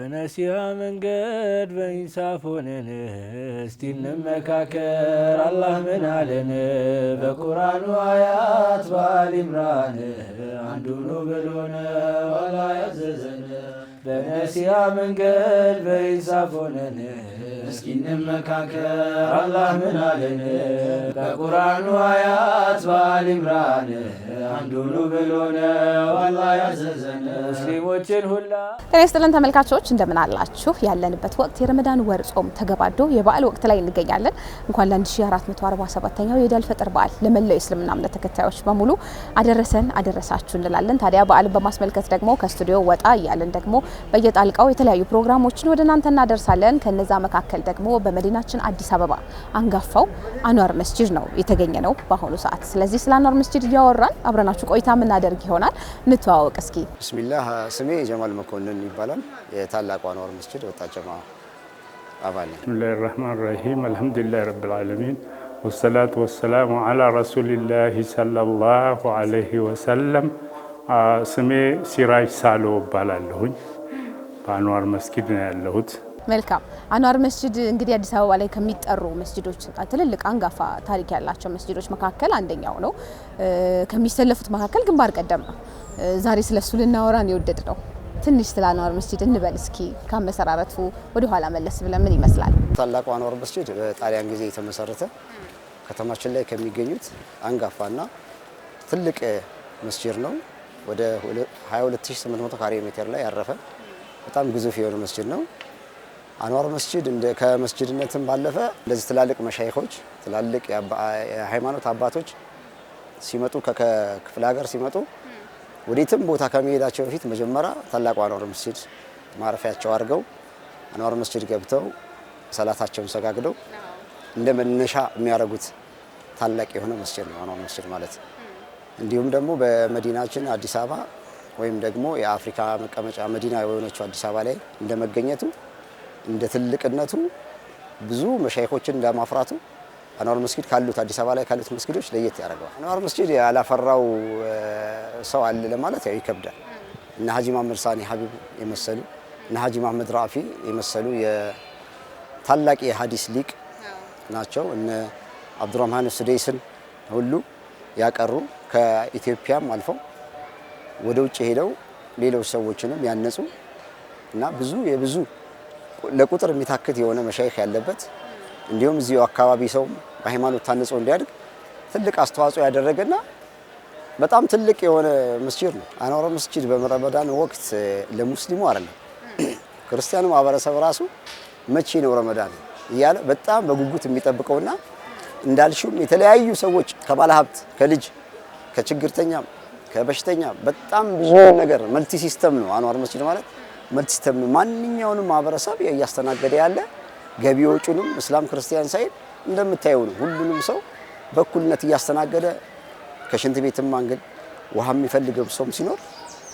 በነሲሃ መንገድ በኢንሳፍ ሆነን እስቲ እንመካከር አላህ ምን አለን? በቁርአኑ አያት በአሊ ኢምራን አንዱ ነው ብሎን አላህ ያዘዘን። በነሲሃ መንገድ በኢንሳፍ ሆነን እስቲ እንመካከር አላህ ምን አለን? በቁርአኑ አያት በአሊ ኢምራን አንዱ ነው ብሎን አላህ ያዘዘን። ሙስሊሞችን ሁላ ጤና ይስጥልን ተመልካቾች እንደምን አላችሁ? ያለንበት ወቅት የረመዳን ወር ጾም ተገባዶ የበዓል ወቅት ላይ እንገኛለን። እንኳን ለ1447ኛው የኢድ ፈጥር በዓል ለመላው የእስልምና እምነት ተከታዮች በሙሉ አደረሰን አደረሳችሁ እንላለን። ታዲያ በዓልን በማስመልከት ደግሞ ከስቱዲዮ ወጣ እያለን ደግሞ በየጣልቃው የተለያዩ ፕሮግራሞችን ወደ እናንተ እናደርሳለን። ከነዛ መካከል ደግሞ በመዲናችን አዲስ አበባ አንጋፋው አንዋር መስጂድ ነው የተገኘ ነው በአሁኑ ሰዓት። ስለዚህ ስለ አንዋር መስጂድ እያወራን አብረናችሁ ቆይታ የምናደርግ ይሆናል። እንተዋወቅ እስኪ። ቢስሚላህ ስሜ ጀማል መኮንን ይባላል። የታላቁ አንዋር መስጂድ ወጣት ጀማ አባል ነኝ። ቢስሚላሂር ረህማኒር ረሂም አልሐምዱሊላሂ ረብል ዓለሚን ወሰላቱ ወሰላሙ ዐላ ረሱሊላሂ ሰለላሁ ዐለይሂ ወሰለም። ስሜ ሲራጅ ሳሎ እባላለሁኝ። በአንዋር መስጂድ ነው ያለሁት። መልካም። አንዋር መስጂድ እንግዲህ አዲስ አበባ ላይ ከሚጠሩ መስጂዶች ትልልቅ አንጋፋ ታሪክ ያላቸው መስጂዶች መካከል አንደኛው ነው። ከሚሰለፉት መካከል ግንባር ቀደም ነው። ዛሬ ስለሱ ልናወራ ነው የወደድነው። ትንሽ ስለ አንዋር መስጂድ እንበል እስኪ። ከመሰራረቱ ወደ ኋላ መለስ ብለን ምን ይመስላል? ታላቁ አንዋር መስጂድ በጣሊያን ጊዜ የተመሰረተ ከተማችን ላይ ከሚገኙት አንጋፋና ትልቅ መስጂድ ነው። ወደ 22800 ካሬ ሜትር ላይ ያረፈ በጣም ግዙፍ የሆነ መስጂድ ነው። አንዋር መስጂድ ከመስጂድነትም ባለፈ እንደዚህ ትላልቅ መሻይኾች ትላልቅ የሃይማኖት አባቶች ሲመጡ ከክፍለ ሀገር ሲመጡ ወዴትም ቦታ ከመሄዳቸው በፊት መጀመሪያ ታላቁ አንዋር መስጂድ ማረፊያቸው አድርገው አንዋር መስጂድ ገብተው ሰላታቸውን ሰጋግደው እንደ መነሻ የሚያደርጉት ታላቅ የሆነ መስጂድ ነው አንዋር መስጂድ ማለት። እንዲሁም ደግሞ በመዲናችን አዲስ አበባ ወይም ደግሞ የአፍሪካ መቀመጫ መዲና የሆነችው አዲስ አበባ ላይ እንደመገኘቱ እንደ ትልቅነቱ ብዙ መሻይኾችን እንደማፍራቱ አንዋር መስጂድ ካሉት አዲስ አበባ ላይ ካሉት መስጊዶች ለየት ያደርገዋል። አንዋር መስጂድ ያላፈራው ሰው አለ ለማለት ያው ይከብዳል። እነ ሀጂ መሐመድ ሳኒ ሀቢብ የመሰሉ እነ ሀጂ መሐመድ ራፊ የመሰሉ የታላቅ የሐዲስ ሊቅ ናቸው። እነ አብዱራህማን ሱደይስን ሁሉ ያቀሩ ከኢትዮጵያም አልፈው ወደ ውጭ ሄደው ሌሎች ሰዎችንም ያነጹ እና ብዙ ለቁጥር የሚታክት የሆነ መሻይኽ ያለበት እንዲሁም እዚሁ አካባቢ ሰው በሃይማኖት ታንጾ እንዲያድግ ትልቅ አስተዋጽኦ ያደረገና በጣም ትልቅ የሆነ መስጂድ ነው። አንዋር መስጂድ በረመዳን ወቅት ለሙስሊሙ አይደለም ክርስቲያኑ ማህበረሰብ ራሱ መቼ ነው ረመዳን እያለ በጣም በጉጉት የሚጠብቀውና እንዳልሽው የተለያዩ ሰዎች ከባለ ሀብት ከልጅ ከችግርተኛ ከበሽተኛ በጣም ብዙ ነገር መልቲ ሲስተም ነው። አንዋር መስጂድ ማለት መልቲ ሲስተም ነው። ማንኛውንም ማህበረሰብ እያስተናገደ ያለ ገቢዎቹንም እስላም ክርስቲያን ሳይል እንደምታየው ነው። ሁሉንም ሰው በእኩልነት እያስተናገደ ከሽንት ቤትም አንገል ውሃ የሚፈልገው ሰው ሲኖር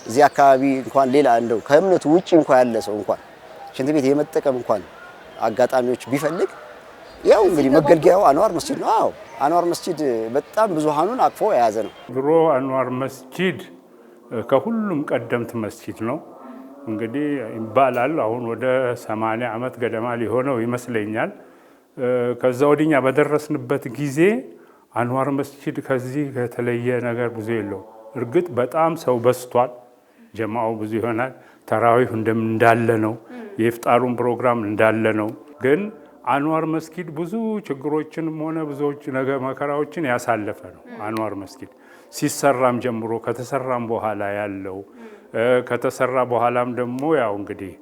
እዚህ አካባቢ እንኳን ሌላ እንደው ከእምነቱ ውጪ እንኳን ያለ ሰው እንኳን ሽንት ቤት የመጠቀም እንኳን አጋጣሚዎች ቢፈልግ ያው እንግዲህ መገልገያው አንዋር መስጂድ ነው። አዎ አንዋር መስጂድ በጣም ብዙሃኑን አቅፎ የያዘ ነው። ድሮ አንዋር መስጂድ ከሁሉም ቀደምት መስጂድ ነው። እንግዲህ ይባላል አሁን ወደ 80 ዓመት ገደማ ሊሆነው ይመስለኛል። ከዛ ወዲኛ በደረስንበት ጊዜ አንዋር መስጂድ ከዚህ የተለየ ነገር ብዙ የለው። እርግጥ በጣም ሰው በስቷል፣ ጀማዓው ብዙ ይሆናል። ተራዊህ እንዳለ ነው፣ የኢፍጣሩን ፕሮግራም እንዳለ ነው። ግን አንዋር መስጂድ ብዙ ችግሮችንም ሆነ ብዙዎች ነገር መከራዎችን ያሳለፈ ነው። አንዋር መስጂድ ሲሰራም ጀምሮ ከተሰራም በኋላ ያለው ከተሰራ በኋላም ደግሞ ያው እንግዲህ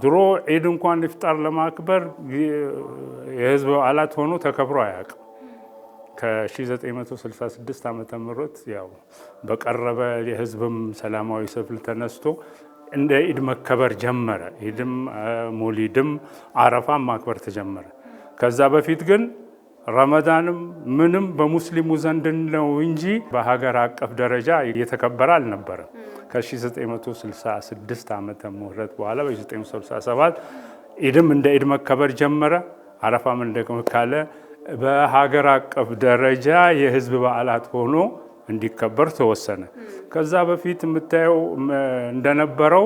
ድሮ ዒድ እንኳን ኢፍጣር ለማክበር የህዝብ በዓላት ሆኖ ተከብሮ አያውቅም። ከ1966 ዓመተ ምህረት ያው በቀረበ የህዝብም ሰላማዊ ሰልፍ ተነስቶ እንደ ዒድ መከበር ጀመረ። ዒድም ሞሊድም አረፋም ማክበር ተጀመረ። ከዛ በፊት ግን ረመዳንም ምንም በሙስሊሙ ዘንድ ነው እንጂ በሀገር አቀፍ ደረጃ እየተከበረ አልነበረም። ከ1966 ዓመተ ምህረት በኋላ በ1967 ዒድም እንደ ዒድ መከበር ጀመረ። አረፋም እንደካለ በሀገር አቀፍ ደረጃ የህዝብ በዓላት ሆኖ እንዲከበር ተወሰነ። ከዛ በፊት የምታየው እንደነበረው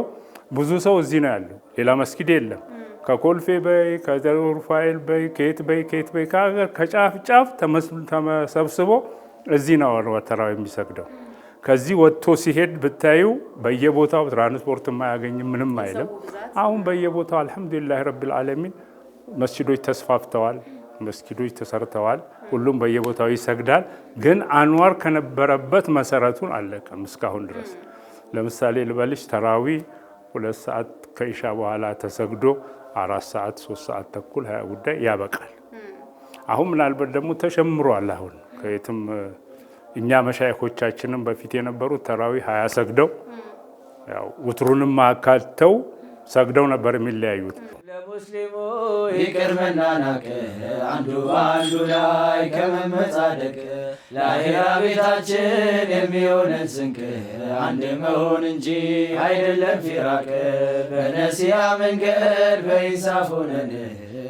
ብዙ ሰው እዚህ ነው ያለው። ሌላ መስጊድ የለም። ከኮልፌ በይ ከሩፋኤል በይ ከየት በይ ከሀገር ከጫፍ ጫፍ ተሰብስቦ እዚህ ነው ተራው የሚሰግደው። ከዚህ ወጥቶ ሲሄድ ብታዩ በየቦታው ትራንስፖርት የማያገኝም ምንም አይልም። አሁን በየቦታው አልሐምዱሊላህ ረቢል ዓለሚን መስጊዶች ተስፋፍተዋል፣ መስጊዶች ተሰርተዋል። ሁሉም በየቦታው ይሰግዳል። ግን አንዋር ከነበረበት መሰረቱን አለቀም እስካሁን ድረስ። ለምሳሌ ልበልሽ ተራዊ 2 ሰዓት ከኢሻ በኋላ ተሰግዶ 4 ሰዓት 3 ሰዓት ተኩል 20 ጉዳይ ያበቃል። አሁን ምናልባት ደግሞ ተሸምሯል። አሁን ከየትም እኛ መሻይኾቻችንም በፊት የነበሩት ተራዊ 20 ሰግደው ያው ውትሩንም አካተው ሰግደው ነበር የሚለያዩት። ለሙስሊሙ ይቅር መናናቅ አንዱ በአንዱ ላይ ከመመጻደቅ ለአኺራ ቤታችን የሚሆነን ስንቅ አንድ መሆን እንጂ አይደለም ፊራቅ። በነሲያ መንገድ በኢንሳፍ ሆነን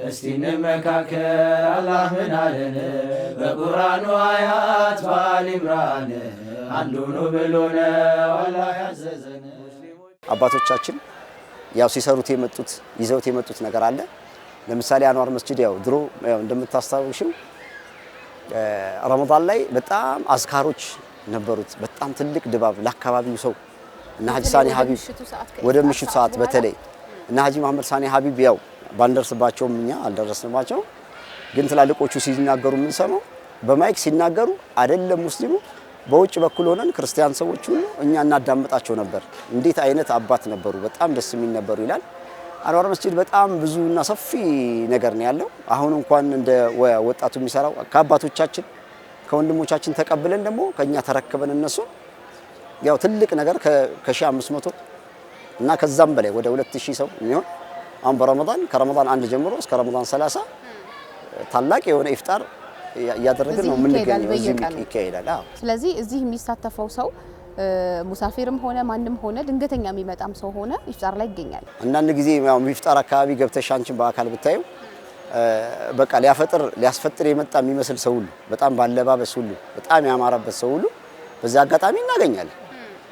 እስቲ እንመካከር አላህ ምን አለን? በቁርአኑ አያት በአሊ ኢምራን አንዱ ነው ብሎነ አላህ ያዘዘን። አባቶቻችን ያው ሲሰሩት የመጡት ይዘውት የመጡት ነገር አለ። ለምሳሌ አንዋር መስጂድ ያው ድሮ እንደምታስታውሽው ረመዳን ላይ በጣም አዝካሮች ነበሩት። በጣም ትልቅ ድባብ ለአካባቢው ሰው እና ሀጂ ሳኒ ሀቢብ ወደ ምሽቱ ሰዓት በተለይ እና ሀጂ መሐመድ ሳኒ ሀቢብ ያው ባንደርስባቸውም እኛ አልደረስንባቸው፣ ግን ትላልቆቹ ሲናገሩ ምን ሰማው በማይክ ሲናገሩ አይደለም ሙስሊሙ በውጭ በኩል ሆነን ክርስቲያን ሰዎች ሁሉ እኛ እናዳምጣቸው ነበር። እንዴት አይነት አባት ነበሩ፣ በጣም ደስ የሚል ነበሩ ይላል። አንዋር መስጂድ በጣም ብዙና ሰፊ ነገር ነው ያለው። አሁን እንኳን እንደ ወጣቱ የሚሰራው ከአባቶቻችን ከወንድሞቻችን ተቀብለን ደግሞ ከኛ ተረክበን እነሱ ያው ትልቅ ነገር ከ1500 እና ከዛም በላይ ወደ 2000 ሰው የሚሆን አሁን በረመዳን ከረመዳን 1 ጀምሮ እስከ ረመዳን 30 ታላቅ የሆነ ኢፍጣር ያደረግን ነው የምንገኘው። እዚህ ይካሄዳል። ስለዚህ እዚህ የሚሳተፈው ሰው ሙሳፊርም ሆነ ማንም ሆነ ድንገተኛ የሚመጣም ሰው ሆነ ኢፍጣር ላይ ይገኛል። አንዳንድ ጊዜ ያው ኢፍጣር አካባቢ ገብተሽ አንቺን በአካል ብታዩ በቃ ሊያስፈጥር የመጣ የሚመስል ሰው ሁሉ በጣም ባለባበስ ሁሉ በጣም ያማረበት ሰው ሁሉ በዛ አጋጣሚ እናገኛለን።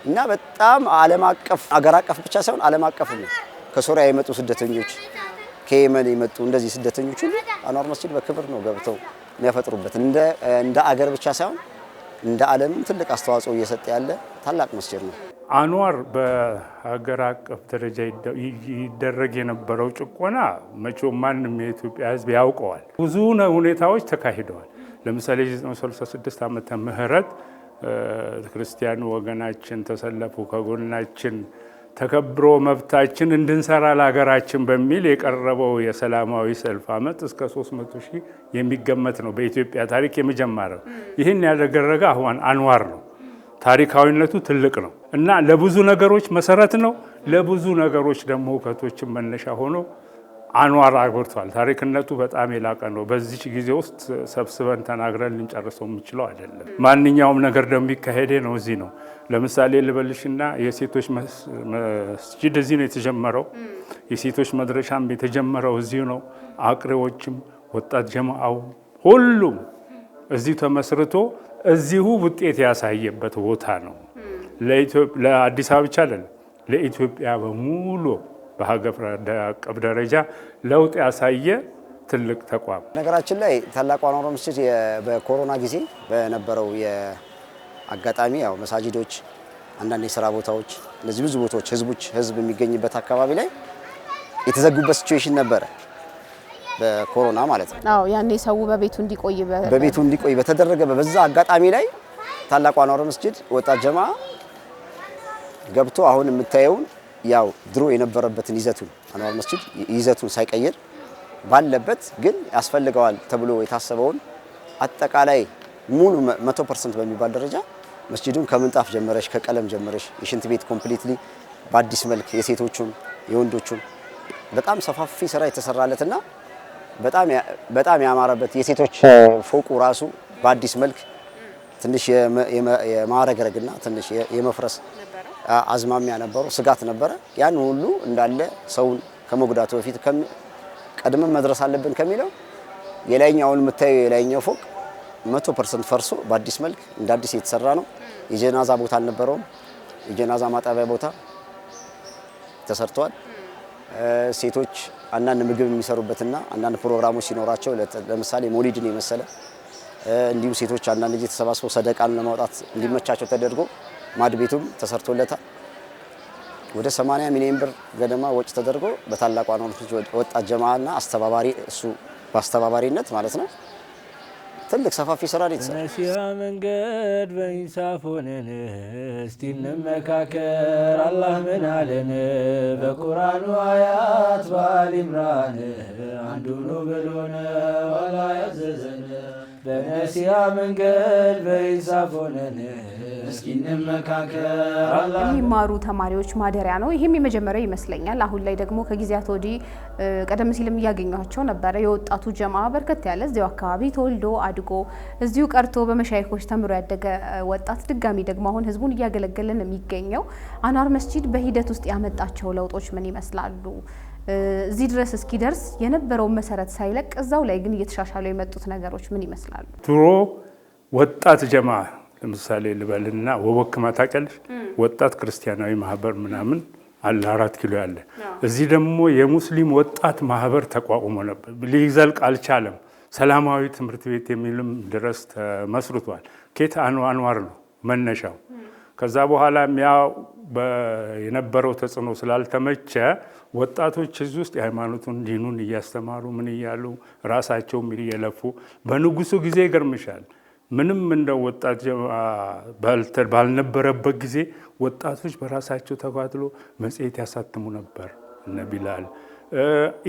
እና በጣም ዓለም አቀፍ አገር አቀፍ ብቻ ሳይሆን ዓለም አቀፍ ነው። ከሶሪያ የመጡ ስደተኞች ከየመን የመጡ እንደዚህ ስደተኞች ሁሉ አንዋር መስጂድ በክብር ነው ገብተው የሚያፈጥሩበት። እንደ አገር ብቻ ሳይሆን እንደ ዓለም ትልቅ አስተዋጽኦ እየሰጠ ያለ ታላቅ መስጂድ ነው። አንዋር በሀገር አቀፍ ደረጃ ይደረግ የነበረው ጭቆና መቼም ማንም የኢትዮጵያ ሕዝብ ያውቀዋል። ብዙ ሁኔታዎች ተካሂደዋል። ለምሳሌ 1936 ዓመተ ምህረት ክርስቲያኑ ወገናችን ተሰለፉ ከጎናችን ተከብሮ መብታችን እንድንሰራ ለሀገራችን በሚል የቀረበው የሰላማዊ ሰልፍ አመት እስከ 300,000 የሚገመት ነው። በኢትዮጵያ ታሪክ የመጀመሪያው ይህን ያደረገ አሁን አንዋር ነው። ታሪካዊነቱ ትልቅ ነው እና ለብዙ ነገሮች መሰረት ነው። ለብዙ ነገሮች ደግሞ ሁከቶችን መነሻ ሆኖ አንዋር አግብቷል። ታሪክነቱ በጣም የላቀ ነው። በዚህ ጊዜ ውስጥ ሰብስበን ተናግረን ልንጨርሰው የምንችለው አይደለም። ማንኛውም ነገር ደግሞ የሚካሄደ ነው እዚህ ነው። ለምሳሌ ልበልሽና የሴቶች መስጂድ እዚህ ነው የተጀመረው። የሴቶች መድረሻም የተጀመረው እዚሁ ነው። አቅሪዎችም ወጣት ጀማዓው ሁሉም እዚሁ ተመስርቶ እዚሁ ውጤት ያሳየበት ቦታ ነው። ለአዲስ አበባ ብቻ አይደለም፣ ለኢትዮጵያ በሙሉ በሀገር አቀፍ ደረጃ ለውጥ ያሳየ ትልቅ ተቋም። ነገራችን ላይ ታላቁ አንዋር መስጂድ በኮሮና ጊዜ በነበረው የአጋጣሚ ያው መሳጂዶች፣ አንዳንድ የሥራ ቦታዎች፣ እነዚህ ብዙ ቦታዎች ህዝብ የሚገኝበት አካባቢ ላይ የተዘጉበት ሲቹዌሽን ነበረ፣ በኮሮና ማለት ነው። አዎ ያኔ ሰው በቤቱ እንዲቆይ በተደረገ በዛ አጋጣሚ ላይ ታላቁ አንዋር መስጂድ ወጣት ጀማ ገብቶ አሁን የምታየውን ያው ድሮ የነበረበትን ይዘቱን አንዋር መስጂድ ይዘቱን ሳይቀይር ባለበት ግን ያስፈልገዋል ተብሎ የታሰበውን አጠቃላይ ሙሉ 100% በሚባል ደረጃ መስጂዱን ከምንጣፍ ጀመረሽ ከቀለም ጀመረሽ የሽንት ቤት ኮምፕሊትሊ በአዲስ መልክ የሴቶቹን የወንዶቹን በጣም ሰፋፊ ስራ የተሰራለትና በጣም ያማረበት የሴቶች ፎቁ ራሱ በአዲስ መልክ ትንሽ የማረግረግና ትንሽ የመፍረስ አዝማሚያ ነበሩ፣ ስጋት ነበረ። ያን ሁሉ እንዳለ ሰውን ከመጉዳቱ በፊት ቀድመን መድረስ አለብን ከሚለው የላይኛውን የምታዩ የላይኛው ፎቅ 100% ፈርሶ በአዲስ መልክ እንደ አዲስ የተሰራ ነው። የጀናዛ ቦታ አልነበረውም። የጀናዛ ማጠቢያ ቦታ ተሰርቷል። ሴቶች አንዳንድ ምግብ የሚሰሩበትና አንዳንድ ፕሮግራሞች ሲኖራቸው ለምሳሌ ሞሊድን የመሰለ እንዲሁ ሴቶች አንዳንድ ጊዜ ተሰባስበው ሰደቃን ለማውጣት እንዲመቻቸው ተደርጎ ማድ ቤቱም ተሰርቶለታል። ወደ 80 ሚሊዮን ብር ገደማ ወጪ ተደርጎ በታላቁ አንዋር መስጂድ ወጣት ጀማዓና አስተባባሪ እሱ በአስተባባሪነት ማለት ነው ትልቅ ሰፋፊ ስራ ነው የተሰራው። በነሲሃ መንገድ በኢንሳፍ ሆነን እስቲ እንመካከር አላህ ምን አለን በቁርአኑ አያት በአሊ ኢምራን አንዱ ነው ብሎን ዋላ ያዘዘን በነሲሃ መንገድ በኢንሳፍ ሆነን እስኪ እንመካከር አላህ የሚማሩ ተማሪዎች ማደሪያ ነው። ይሄም የመጀመሪያው ይመስለኛል። አሁን ላይ ደግሞ ከጊዜያት ወዲህ ቀደም ሲልም እያገኘኋቸው ነበረ የወጣቱ ጀማዓ በርከት ያለ እዚሁ አካባቢ ተወልዶ አድጎ እዚሁ ቀርቶ በመሻይኮች ተምሮ ያደገ ወጣት ድጋሚ ደግሞ አሁን ህዝቡን እያገለገለን የሚገኘው አንዋር መስጂድ በሂደት ውስጥ ያመጣቸው ለውጦች ምን ይመስላሉ? እዚህ ድረስ እስኪደርስ የነበረው መሰረት ሳይለቅ እዛው ላይ ግን እየተሻሻሉ የመጡት ነገሮች ምን ይመስላሉ? ድሮ ወጣት ጀማዓ ለምሳሌ ልበልና ወወክማ ታውቂያለሽ? ወጣት ክርስቲያናዊ ማህበር ምናምን አለ 4 ኪሎ ያለ። እዚህ ደግሞ የሙስሊም ወጣት ማህበር ተቋቁሞ ነበር። ሊዘልቅ አልቻለም። ሰላማዊ ትምህርት ቤት የሚልም ድረስ ተመስርቷል። ኬት አንዋር ነው መነሻው። ከዛ በኋላ ያው የነበረው ተጽዕኖ ስላልተመቸ ወጣቶች እዚህ ውስጥ የሃይማኖቱን ዲኑን እያስተማሩ ምን እያሉ ራሳቸው እየለፉ በንጉሱ ጊዜ ይገርምሻል ምንም እንደ ወጣት ባልነበረበት ጊዜ ወጣቶች በራሳቸው ተጓድሎ መጽሔት ያሳትሙ ነበር። እነ ቢላል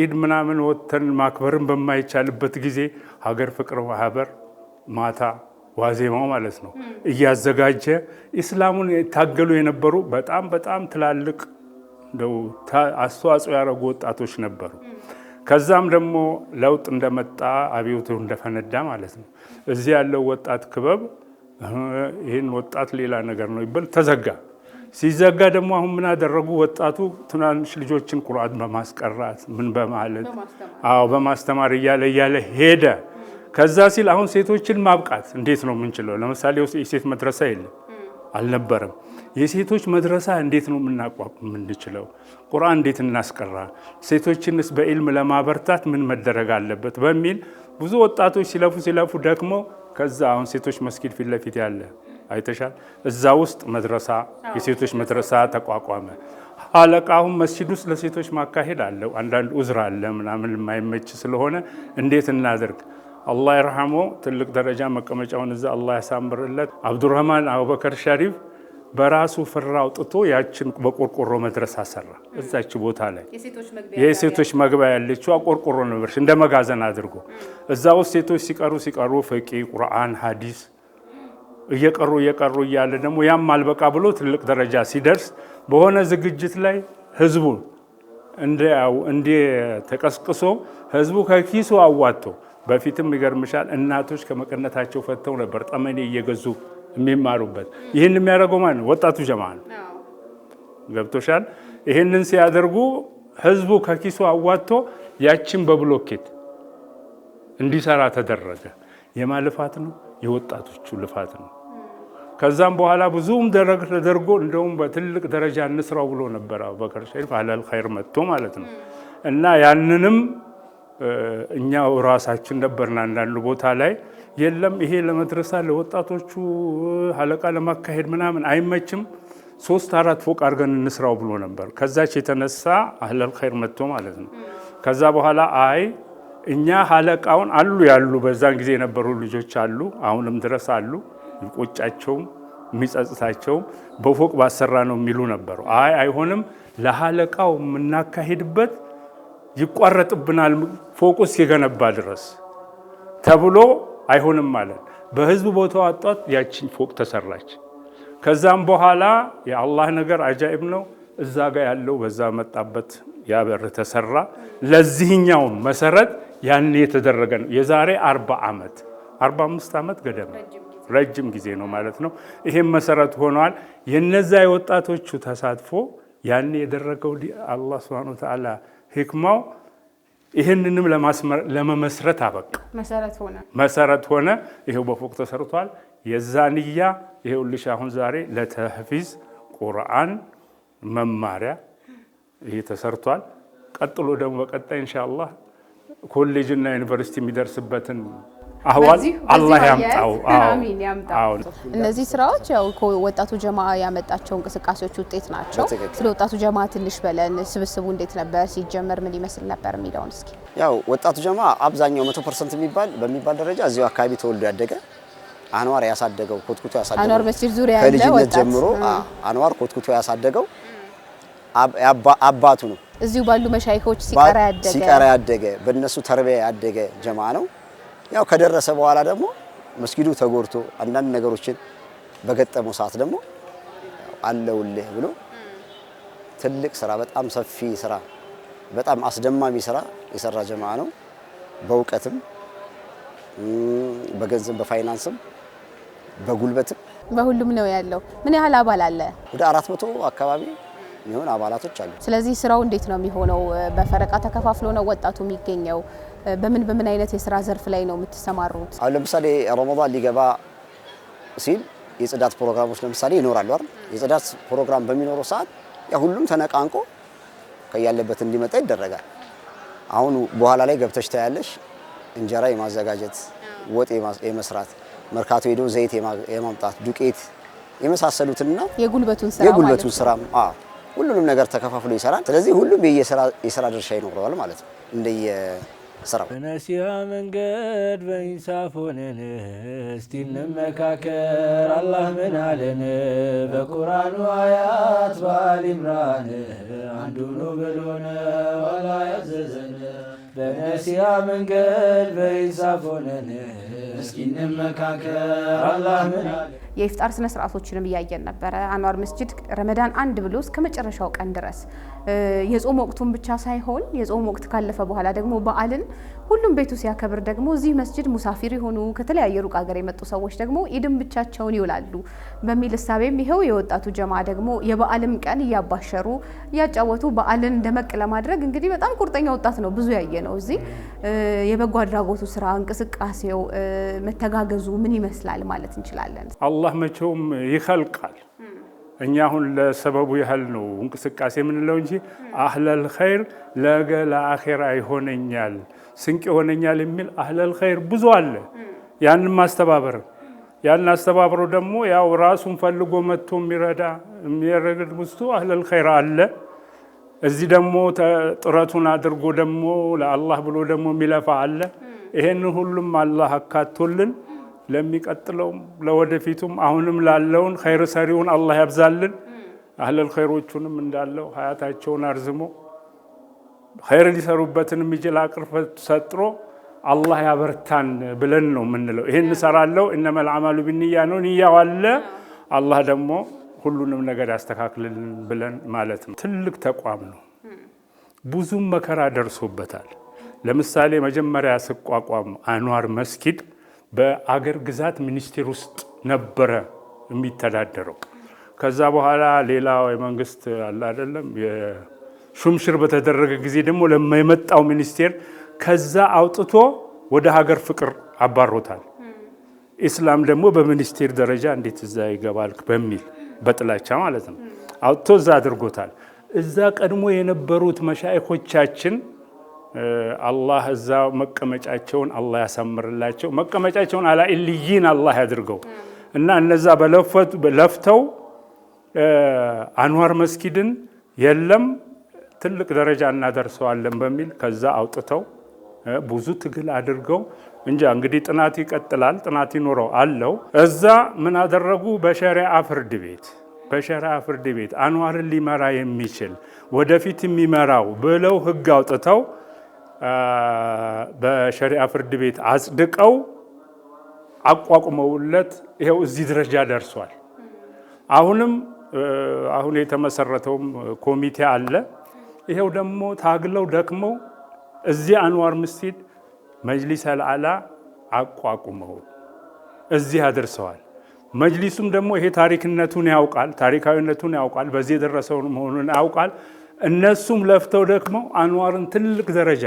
ኢድ ምናምን ወተን ማክበርን በማይቻልበት ጊዜ ሀገር ፍቅር ማህበር ማታ ዋዜማው ማለት ነው እያዘጋጀ ኢስላሙን የታገሉ የነበሩ በጣም ትላልቅ እንደው አስተዋጽኦ ያደረጉ ወጣቶች ነበሩ። ከዛም ደግሞ ለውጥ እንደመጣ አብዮቱ እንደፈነዳ ማለት ነው እዚህ ያለው ወጣት ክበብ ይህን ወጣት ሌላ ነገር ነው ይበል ተዘጋ። ሲዘጋ ደግሞ አሁን ምን አደረጉ? ወጣቱ ትናንሽ ልጆችን ቁርአን በማስቀራት ምን በማለት በማስተማር እያለ ሄደ። ከዛ ሲል አሁን ሴቶችን ማብቃት እንዴት ነው የምንችለው? ለምሳሌ የሴት መድረሳ የለም አልነበረም። የሴቶች መድረሳ እንዴት ነው የምንችለው? ቁርአን እንዴት እናስቀራ? ሴቶችንስ በኢልም ለማበርታት ምን መደረግ አለበት? በሚል ብዙ ወጣቶች ሲለፉ ደግሞ ከዛ አሁን ሴቶች መስጊድ ፊት ለፊት ያለ አይተሻል። እዛ ውስጥ መድረሳ የሴቶች መድረሳ ተቋቋመ። አለቃ አሁን መስጊድ ውስጥ ለሴቶች ማካሄድ አለው አንዳንድ ኡዝር አለ ምናምን የማይመች ስለሆነ እንዴት እናደርግ? አላህ ይርሐመው ትልቅ ደረጃ መቀመጫውን እዛ አላህ ያሳምርለት አብዱራህማን አቡበከር ሸሪፍ በራሱ ፍራ አውጥቶ ያችን በቆርቆሮ መድረሳ ሰራ። እዛች ቦታ ላይ የሴቶች መግቢያ ያለችው ቆርቆሮ ነበርሽ እንደ መጋዘን አድርጎ እዛ ውስጥ ሴቶች ሲቀሩ ፍቂ ቁርአን ሐዲስ እየቀሩ እያለ ደግሞ ያም አልበቃ ብሎ ትልቅ ደረጃ ሲደርስ በሆነ ዝግጅት ላይ ህዝቡ እንደ ተቀስቅሶ ህዝቡ ከኪሱ አዋጥቶ በፊትም ይገርምሻል እናቶች ከመቀነታቸው ፈተው ነበር ጠመኔ እየገዙ የሚማሩበት። ይህን የሚያደርገው ማን ነው? ወጣቱ ጀማዓ ነው። ገብቶሻል? ይህንን ሲያደርጉ ህዝቡ ከኪሱ አዋጥቶ ያችን በብሎኬት እንዲሰራ ተደረገ። የማልፋት ነው የወጣቶቹ ልፋት ነው። ከዛም በኋላ ብዙም ተደርጎ እንደውም በትልቅ ደረጃ እንስራው ብሎ ነበር አቡበከር ሸሪፍ አለል ኸይር መጥቶ ማለት ነው። እና ያንንም እኛው ራሳችን ነበርና አንዳንድ ቦታ ላይ የለም ይሄ ለመድረሳ ለወጣቶቹ ሀለቃ ለማካሄድ ምናምን አይመችም 3-4 ፎቅ አድርገን እንስራው ብሎ ነበር። ከዛች የተነሳ አህለል ኸይር መጥቶ ማለት ነው። ከዛ በኋላ አይ እኛ ሀለቃውን ያሉ በዛን ጊዜ የነበሩ ልጆች አሉ አሁንም ድረስ አሉ ይቆጫቸውም የሚጸጽታቸውም በፎቅ ባሰራ ነው የሚሉ ነበሩ። አይሆንም ለሀለቃው የምናካሄድበት ይቋረጥብናል ፎቁ ሲገነባ ድረስ ተብሎ አይሆንም ማለት በህዝብ ቦታው አጣት ያቺን ፎቅ ተሰራች። ከዛም በኋላ የአላህ ነገር አጃኢብ ነው። እዛ ጋር ያለው በዛ መጣበት ያበር ተሰራ። ለዚህኛው መሰረት ያን የተደረገ ነው። የዛሬ 40 ዓመት 45 ዓመት ገደማ ረጅም ጊዜ ነው ማለት ነው። ይሄም መሰረት ሆኗል። የነዛ የወጣቶቹ ተሳትፎ ያን የደረገው አላህ Subhanahu Wa Ta'ala ህክማው ይህንንም ለመመስረት አበቃ። መሰረት ሆነ። ይሄው በፎቅ ተሰርቷል። የዛንያ ይሄው ልሽ አሁን ዛሬ ለተህፊዝ ቁርአን መማሪያ ይሄ ተሰርቷል። ቀጥሎ ደግሞ በቀጣይ ኢንሻአላህ ኮሌጅና ዩኒቨርሲቲ የሚደርስበትን አህዋል አላህ ያምጣው። አሚን ያምጣው። እነዚህ ስራዎች ያው ወጣቱ ጀማ ያመጣቸው እንቅስቃሴዎች ውጤት ናቸው። ስለ ወጣቱ ጀማ ትንሽ በለን። ስብስቡ እንዴት ነበር ሲጀመር ምን ይመስል ነበር የሚለውን እስኪ። ያው ወጣቱ ጀማ አብዛኛው 100% በሚባል ደረጃ እዚሁ አካባቢ ተወልዶ ያደገ አንዋር ያሳደገው ኮትኩቶ ያሳደገው አንዋር መስጂድ ዙሪያ ያለ ወጣት ከልጅነት ጀምሮ አንዋር ኮትኩቶ ያሳደገው አባቱ ነው። እዚሁ ባሉ መሻይኾች ሲቀራ ያደገ በእነሱ ተርቢያ ያደገ ጀማ ነው። ያው ከደረሰ በኋላ ደግሞ መስጊዱ ተጎርቶ አንዳንድ ነገሮችን በገጠመው ሰዓት ደግሞ አለውልህ ብሎ ትልቅ ስራ፣ በጣም ሰፊ ስራ፣ በጣም አስደማሚ ስራ የሰራ ጀማ ነው። በእውቀትም በገንዘብ በፋይናንስም በጉልበትም በሁሉም ነው ያለው። ምን ያህል አባል አለ? ወደ 400 አካባቢ የሚሆን አባላቶች አሉ። ስለዚህ ስራው እንዴት ነው የሚሆነው? በፈረቃ ተከፋፍሎ ነው ወጣቱ የሚገኘው? በምን አይነት የስራ ዘርፍ ላይ ነው የምትሰማሩት? አሁን ለምሳሌ ረመዳን ሊገባ ሲል የጽዳት ፕሮግራሞች ለምሳሌ ይኖራሉ አይደል? የጽዳት ፕሮግራም በሚኖረው ሰዓት ያ ሁሉም ተነቃንቆ ከያለበት እንዲመጣ ይደረጋል። አሁን በኋላ ላይ ገብተሽ ታያለሽ እንጀራ የማዘጋጀት ወጥ የመስራት መርካቶ ሄዶ ዘይት የማምጣት ዱቄት የመሳሰሉትና የጉልበቱን ስራ ሁሉንም ነገር ተከፋፍሎ ይሰራል። ስለዚህ ሁሉም የስራ ድርሻ ይኖረዋል ማለት ነው እንደየ ስራው። በነሲሃ መንገድ በኢንሳፍ ሆነን እስቲ እንመካከር አላህ ምን አለን? በቁርአኑ አያት በአሊ ኢምራን አንዱ ነው ብሎን ዋላ ያዘዘን። በነሲሃ መንገድ በኢንሳፍ ሆነን እስቲ እንመካከር አላህ ምን አለን? የኢፍጣር ስነ ስርዓቶችንም እያየን ነበረ። አንዋር መስጂድ ረመዳን 1 ብሎ እስከ መጨረሻው ቀን ድረስ የጾም ወቅቱን ብቻ ሳይሆን የጾም ወቅት ካለፈ በኋላ ደግሞ በዓልን ሁሉም ቤቱ ሲያከብር ደግሞ እዚህ መስጂድ ሙሳፊር የሆኑ ከተለያየ ሩቅ ሀገር የመጡ ሰዎች ደግሞ ኢድን ብቻቸውን ይውላሉ በሚል እሳቤም ይኸው የወጣቱ ጀማ ደግሞ የበዓልም ቀን እያባሸሩ እያጫወቱ በዓልን ደመቅ ለማድረግ እንግዲህ በጣም ቁርጠኛ ወጣት ነው ብዙ ያየ ነው። እዚህ የበጎ አድራጎቱ ስራ እንቅስቃሴው መተጋገዙ ምን ይመስላል ማለት እንችላለን? አላህ መቼውም ይኸልቃል። እኛ አሁን ለሰበቡ ያህል ነው እንቅስቃሴ የምንለው እንጂ አህለል ኸይር ለገላ አኺራ ይሆነኛል ስንቅ ይሆነኛል የሚል አህለል ኸይር ብዙ አለ። ያንን ማስተባበር ያን አስተባብሮ ደግሞ ያው ራሱን ፈልጎ መጥቶ የሚረግድ ውስጡ አህለል ኸይር አለ። እዚህ ደግሞ ጥረቱን አድርጎ ደግሞ ለአላህ ብሎ ደግሞ የሚለፋ አለ። ይሄን ሁሉም አላህ አካቶልን ለሚቀጥለው ለወደፊቱም አሁንም ላለውን ኸይር ሰሪውን አላህ ያብዛልን። አህለል ኸይሮቹንም እንዳለው ሀያታቸውን አርዝሞ ኸይር ሊሰሩበትን የሚችል አቅርፈት ሰጥሮ አላህ ያበርታን ብለን ነው የምንለው። ይሄን እንሰራለው ኢነመል አዕማሉ ቢንኒያ ነው። ንያው አለ አላህ ደግሞ ሁሉንም ነገር ያስተካክልልን ብለን ማለት ነው። ትልቅ ተቋም ነው። ብዙም መከራ ደርሶበታል። ለምሳሌ መጀመሪያ ሲቋቋም አንዋር መስጊድ በአገር ግዛት ሚኒስቴር ውስጥ ነበረ የሚተዳደረው። ከዛ በኋላ ሌላው የመንግስት አለ አይደለም የሹምሽር በተደረገ ጊዜ ደግሞ ለማይመጣው ሚኒስቴር ከዛ አውጥቶ ወደ ሀገር ፍቅር አባሮታል። ኢስላም ደግሞ በሚኒስቴር ደረጃ እንዴት እዛ ይገባል በሚል በጥላቻ ማለት ነው አውጥቶ እዛ አድርጎታል። እዛ ቀድሞ የነበሩት መሻይኾቻችን አላህ እዛ መቀመጫቸውን አላህ ያሳምርላቸው። መቀመጫቸውን አላ ኢልይን አላህ ያድርገው እና እነዛ ለፍተው አንዋር መስጊድን የለም ትልቅ ደረጃ እናደርሰዋለን በሚል ከዛ አውጥተው ብዙ ትግል አድርገው እንጃ እንግዲህ ጥናት ይቀጥላል። ጥናት ይኖረው አለው። እዛ ምን አደረጉ? በሸሪዓ ፍርድ ቤት አንዋርን ሊመራ የሚችል ወደፊት የሚመራው ብለው ህግ አውጥተው በሸሪዓ ፍርድ ቤት አጽድቀው አቋቁመውለት ይሄው እዚህ ደረጃ ደርሷል። አሁን የተመሰረተውም ኮሚቴ አለ። ይሄው ደግሞ ታግለው ደክመው እዚህ አንዋር መስጊድ መጅሊስ አልዓላ አቋቁመው እዚህ አድርሰዋል። መጅሊሱም ደግሞ ይሄ ታሪካዊነቱን ያውቃል፣ በዚህ የደረሰው መሆኑን ያውቃል። እነሱም ለፍተው ደክመው አንዋርን ትልቅ ደረጃ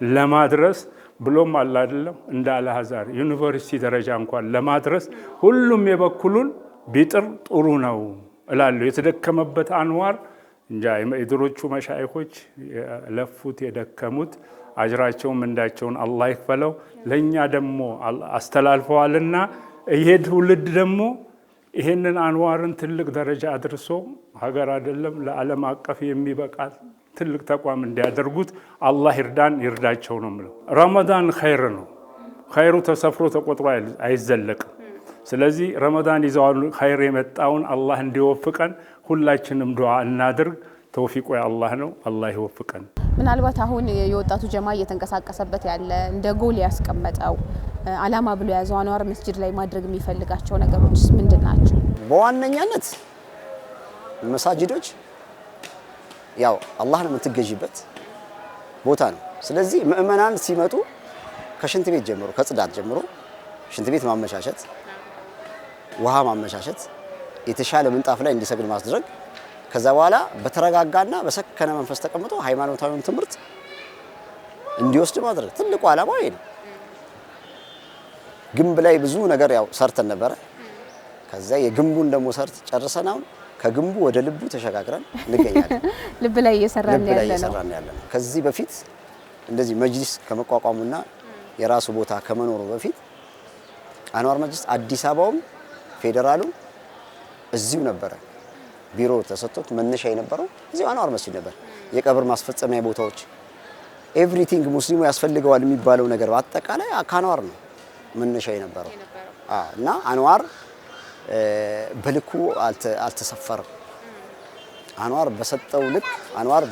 ለማድረስ ብሎም አለ አይደለም እንደ አልአዛር ዩኒቨርሲቲ ደረጃ እንኳን ለማድረስ ሁሉም የበኩሉን ቢጥር ጥሩ ነው እላለሁ። የተደከመበት አንዋር እንጃ የድሮቹ መሻይኾች ለፉት የደከሙት አጅራቸውም እንዳቸውን አላህ ይክፈለው። ለኛ ደግሞ አስተላልፈዋልና ይሄ ትውልድ ደግሞ ይሄንን አንዋርን ትልቅ ደረጃ አድርሶ ሀገር አይደለም ለዓለም አቀፍ የሚበቃ ትልቅ ተቋም እንዲያደርጉት አላህ ይርዳን ይርዳቸው ነው የምለው። ረመዳን ኸይር ነው። ኸይሩ ተሰፍሮ ተቆጥሮ አይዘለቅም። ስለዚህ ረመዳን ይዘዋል ኸይር የመጣውን አላህ እንዲወፍቀን ሁላችንም ዱዓ እናድርግ። ተውፊቁ የአላህ ነው። አላህ ይወፍቀን። ምናልባት አሁን የወጣቱ ጀማ እየተንቀሳቀሰበት ያለ እንደ ጎል ያስቀመጠው አላማ ብሎ ያዘው አንዋር መስጂድ ላይ ማድረግ የሚፈልጋቸው ነገሮች ምንድን ናቸው? በዋነኛነት መሳጅዶች ያው አላህን የምትገዥበት ቦታ ነው። ስለዚህ ምእመናን ሲመጡ ከሽንት ቤት ጀምሮ ከጽዳት ጀምሮ ሽንት ቤት ማመቻቸት፣ ውሃ ማመቻቸት፣ የተሻለ ምንጣፍ ላይ እንዲሰግድ ማስደረግ፣ ከዛ በኋላ በተረጋጋና በሰከነ መንፈስ ተቀምጦ ሃይማኖታዊውን ትምህርት እንዲወስድ ማድረግ ትልቁ ዓላማው ይሄ ነው። ግንብ ላይ ብዙ ነገር ያው ሰርተን ነበረ። ከዛ የግንቡን ደግሞ ሰርት ጨርሰን አሁን ከግንቡ ወደ ልቡ ተሸጋግረን እንገኛለን። ልብ ላይ እየሰራን ያለ ነው። ከዚህ በፊት እንደዚህ መጅሊስ ከመቋቋሙና የራሱ ቦታ ከመኖሩ በፊት አንዋር መጅሊስ አዲስ አበባውም ፌዴራሉ እዚሁ ነበረ። ቢሮ ተሰጥቶት መነሻ የነበረው እዚሁ አንዋር መስጂድ ነበር። የቀብር ማስፈጸሚያ ቦታዎች ኤቭሪቲንግ ሙስሊሙ ያስፈልገዋል የሚባለው ነገር በአጠቃላይ ከአንዋር ነው መነሻ የነበረው። እና አንዋር በልኩ አልተሰፈረም። አንዋር በሰጠው ልክ አንዋር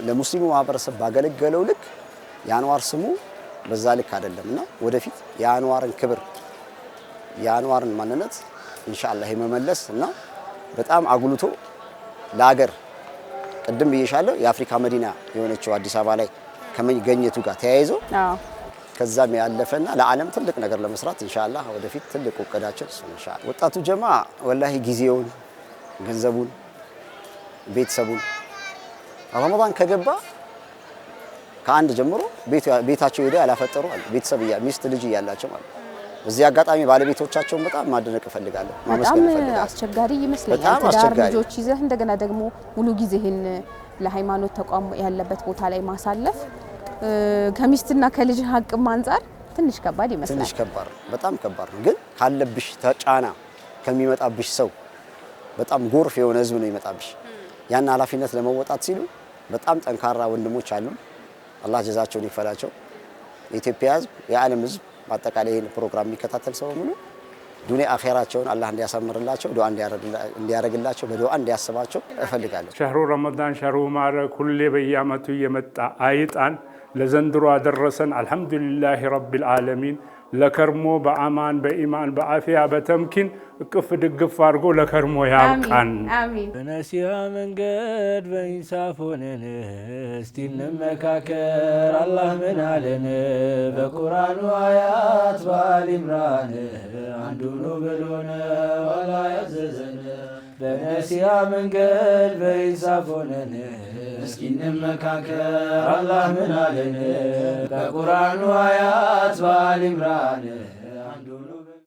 ለሙስሊሙ ማህበረሰብ ባገለገለው ልክ የአንዋር ስሙ በዛ ልክ አይደለምና ወደፊት የአንዋርን ክብር የአንዋርን ማንነት ኢንሻአላህ የመመለስ እና በጣም አጉልቶ ለሀገር ቅድም ብዬሻለሁ የአፍሪካ መዲና የሆነችው አዲስ አበባ ላይ ከመገኘቱ ጋር ተያይዞ ከዛም ያለፈና ለዓለም ትልቅ ነገር ለመስራት ኢንሻአላህ ወደፊት ትልቅ እቅዳችን ኢንሻአላህ ወጣቱ ጀማ ወላሂ ጊዜውን ገንዘቡን ቤተሰቡን ረመዳን ከገባ ከአንድ ጀምሮ ቤታቸው ሄደ ያላፈጠሩ አለ ቤተሰብ ሚስት ልጅ ያላቸው ማለት በዚህ አጋጣሚ ባለቤቶቻቸውን በጣም ማድነቅ እፈልጋለሁ ማመስገን እፈልጋለሁ። በጣም አስቸጋሪ ይመስለኛል ትዳር ልጆች ይዘህ እንደገና ደግሞ ሙሉ ጊዜህን ለሃይማኖት ተቋም ያለበት ቦታ ላይ ማሳለፍ ከሚስትና ከልጅ ሀቅም አንፃር ትንሽ ከባድ ይመስላል። ትንሽ ከባድ በጣም ከባድ ነው። ግን ካለብሽ ተጫና ከሚመጣብሽ ሰው በጣም ጎርፍ የሆነ ህዝብ ነው ይመጣብሽ። ያን ኃላፊነት ለመወጣት ሲሉ በጣም ጠንካራ ወንድሞች አሉ። አላህ ጀዛቸውን ይፈላቸው። የኢትዮጵያ ህዝብ የዓለም ህዝብ አጠቃላይ ይሄን ፕሮግራም የሚከታተል ሰው ሙሉ ዱንያ አኺራቸውን አላህ እንዲያሳምርላቸው ዱዓ እንዲያረግላቸው በዱዓ እንዲያስባቸው እፈልጋለሁ። ሸህሩ ረመዳን ሸህሩ ሙባረክ ሁሌ በየዓመቱ የመጣ አይጣን ለዘንድሮ አደረሰን። አልሐምዱሊላህ ረቢል ዓለሚን ለከርሞ በአማን በኢማን በአፊያ በተምኪን እቅፍ ድግፍ አድርጎ ለከርሞ ያብቃን። በነሲሃ መንገድ በኢንሳፍ ሆነን እስቲ እንመካከር። አላህ ምን አለን በቁርአኑ አያት በአሊ ኢምራን አንዱ ነው ብሎን አላህ ያዘዘን። በነሲሃ መንገድ በኢንሳፍ ሆነን እስቲ እንመካከር። አላህ ምን አለን በቁርአኑ አያት በአሊ ኢምራን